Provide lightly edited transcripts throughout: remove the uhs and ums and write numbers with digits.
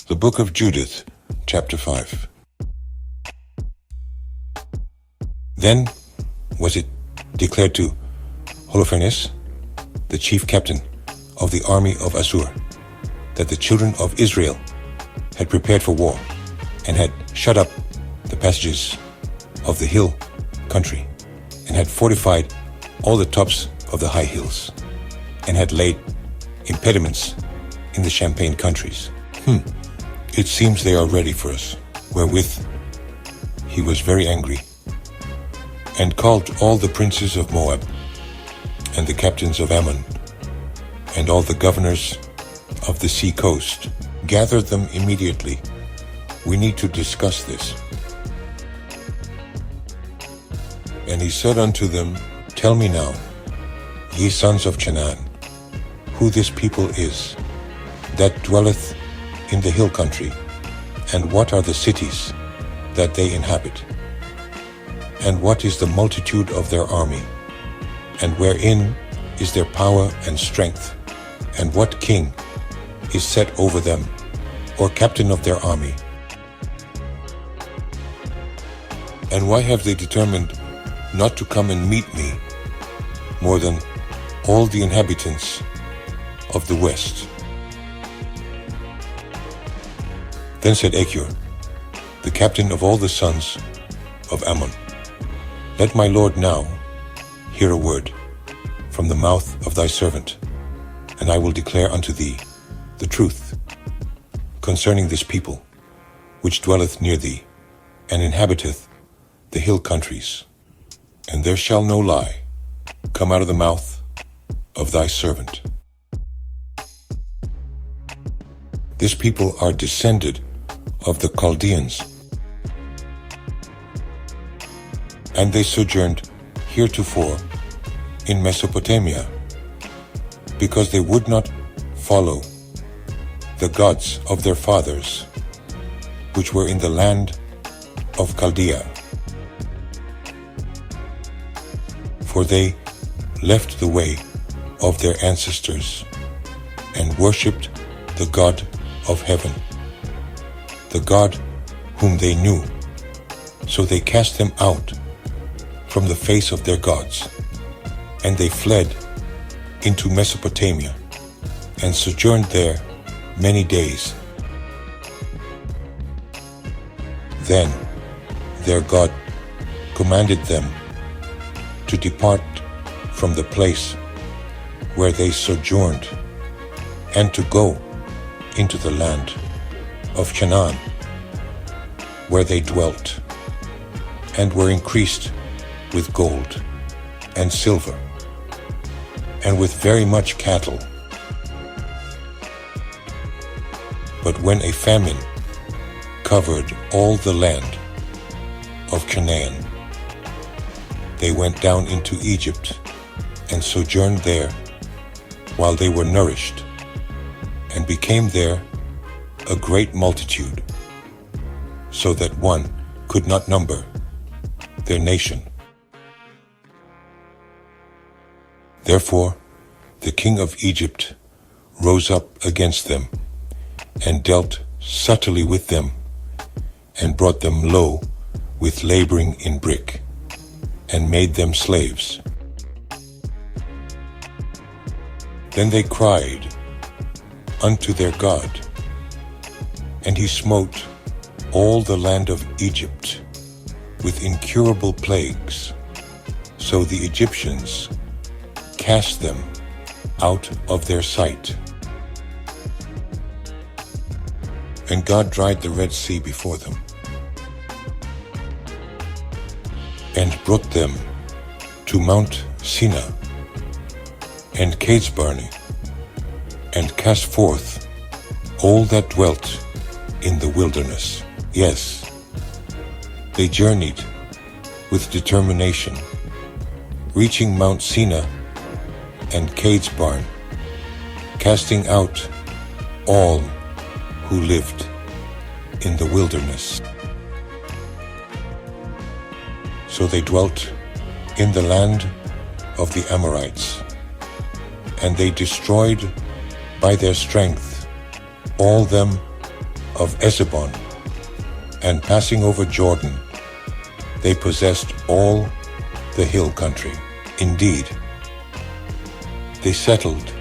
The book of Judith, chapter 5. Then was it declared to Holofernes, the chief captain of the army of Assur, that the children of Israel had prepared for war, and had shut up the passages of the hill country, and had fortified all the tops of the high hills, and had laid impediments in the champaign countries. It seems they are ready for us. Wherewith he was very angry, and called all the princes of Moab, and the captains of Ammon, and all the governors of the sea coast, gathered them immediately. We need to discuss this. And he said unto them, Tell me now, ye sons of Chanaan, who this people is, that dwelleth in the hill country, and what are the cities that they inhabit? And what is the multitude of their army? And wherein is their power and strength? And what king is set over them, or captain of their army? And why have they determined not to come and meet me more than all the inhabitants of the west? Then said Achior, the captain of all the sons of Ammon, Let my lord now hear a word from the mouth of thy servant, and I will declare unto thee the truth concerning this people, which dwelleth near thee, and inhabiteth the hill countries. And there shall no lie come out of the mouth of thy servant. This people are descended of the Chaldeans, and they sojourned heretofore in Mesopotamia, because they would not follow the gods of their fathers, which were in the land of Chaldea. For they left the way of their ancestors, and worshipped the God of heaven, the God whom they knew. So they cast them out from the face of their gods, and they fled into Mesopotamia, and sojourned there many days. Then their God commanded them to depart from the place where they sojourned, and to go into the land of Chanaan, where they dwelt, and were increased with gold and silver, and with very much cattle. But when a famine covered all the land of Chanaan, they went down into Egypt, and sojourned there while they were nourished, and became there a great multitude, so that one could not number their nation. Therefore the king of Egypt rose up against them, and dealt subtly with them, and brought them low with laboring in brick, and made them slaves. Then they cried unto their God, and he smote all the land of Egypt with incurable plagues. So the Egyptians cast them out of their sight. And God dried the Red Sea before them, and brought them to Mount Sina and Kadesbarnea, and cast forth all that dwelt in the wilderness. Yes, they journeyed with determination, reaching Mount Sina and Kadesbarnea, casting out all who lived in the wilderness. So they dwelt in the land of the Amorites, and they destroyed by their strength all them of Esebon, and passing over Jordan, they possessed all the hill country. Indeed, they settled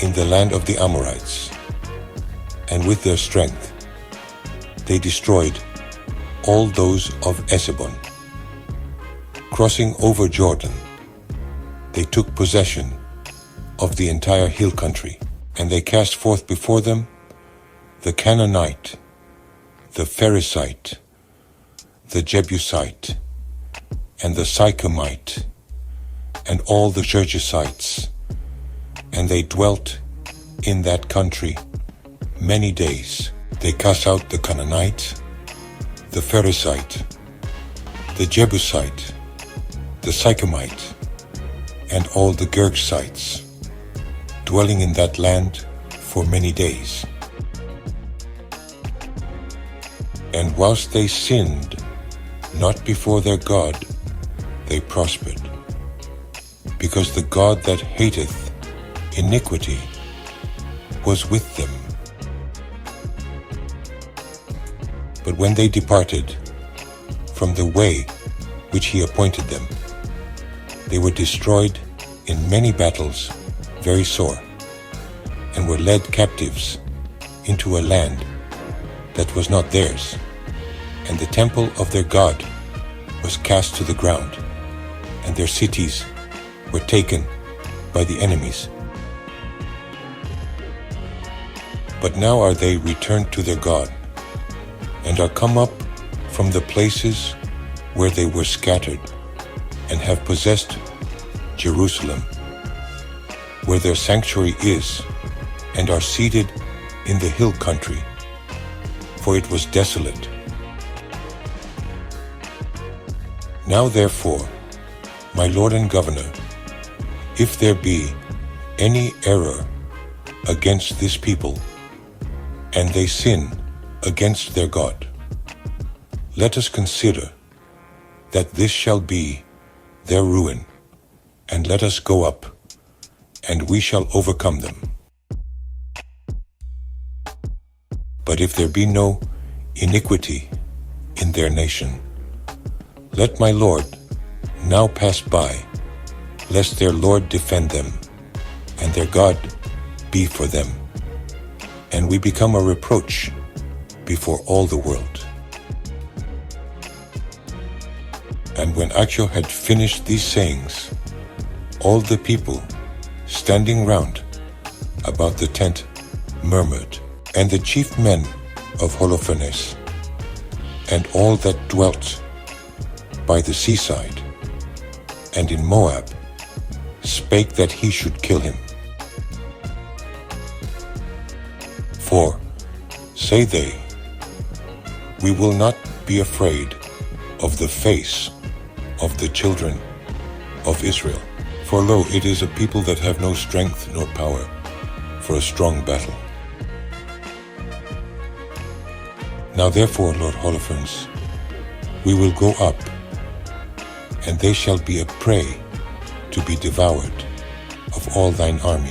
in the land of the Amorites, and with their strength they destroyed all those of Esebon. Crossing over Jordan, they took possession of the entire hill country, and they cast forth before them the Canaanite, the Pharisite, the Jebusite, and the Sychemite, and all the Gergesites, and they dwelt in that country many days. They cast out the Canaanite, the Pharisite, the Jebusite, the Sychemite, and all the Gergesites, dwelling in that land for many days. And whilst they sinned not before their God, they prospered, because the God that hateth iniquity was with them. But when they departed from the way which he appointed them, they were destroyed in many battles very sore, and were led captives into a land that was not theirs, and the temple of their God was cast to the ground, and their cities were taken by the enemies. But now are they returned to their God, and are come up from the places where they were scattered, and have possessed Jerusalem, where their sanctuary is, and are seated in the hill country, for it was desolate. Now therefore, my Lord and Governor, if there be any error against this people, and they sin against their God, let us consider that this shall be their ruin, and let us go up, and we shall overcome them. But if there be no iniquity in their nation, let my Lord now pass by, lest their Lord defend them, and their God be for them, and we become a reproach before all the world. And when Achior had finished these sayings, all the people standing round about the tent murmured, and the chief men of Holofernes, and all that dwelt by the seaside, and in Moab, spake that he should kill him. For, say they, we will not be afraid of the face of the children of Israel. For lo, it is a people that have no strength nor power for a strong battle. Now therefore, Lord Holofernes, we will go up, and they shall be a prey to be devoured of all thine army.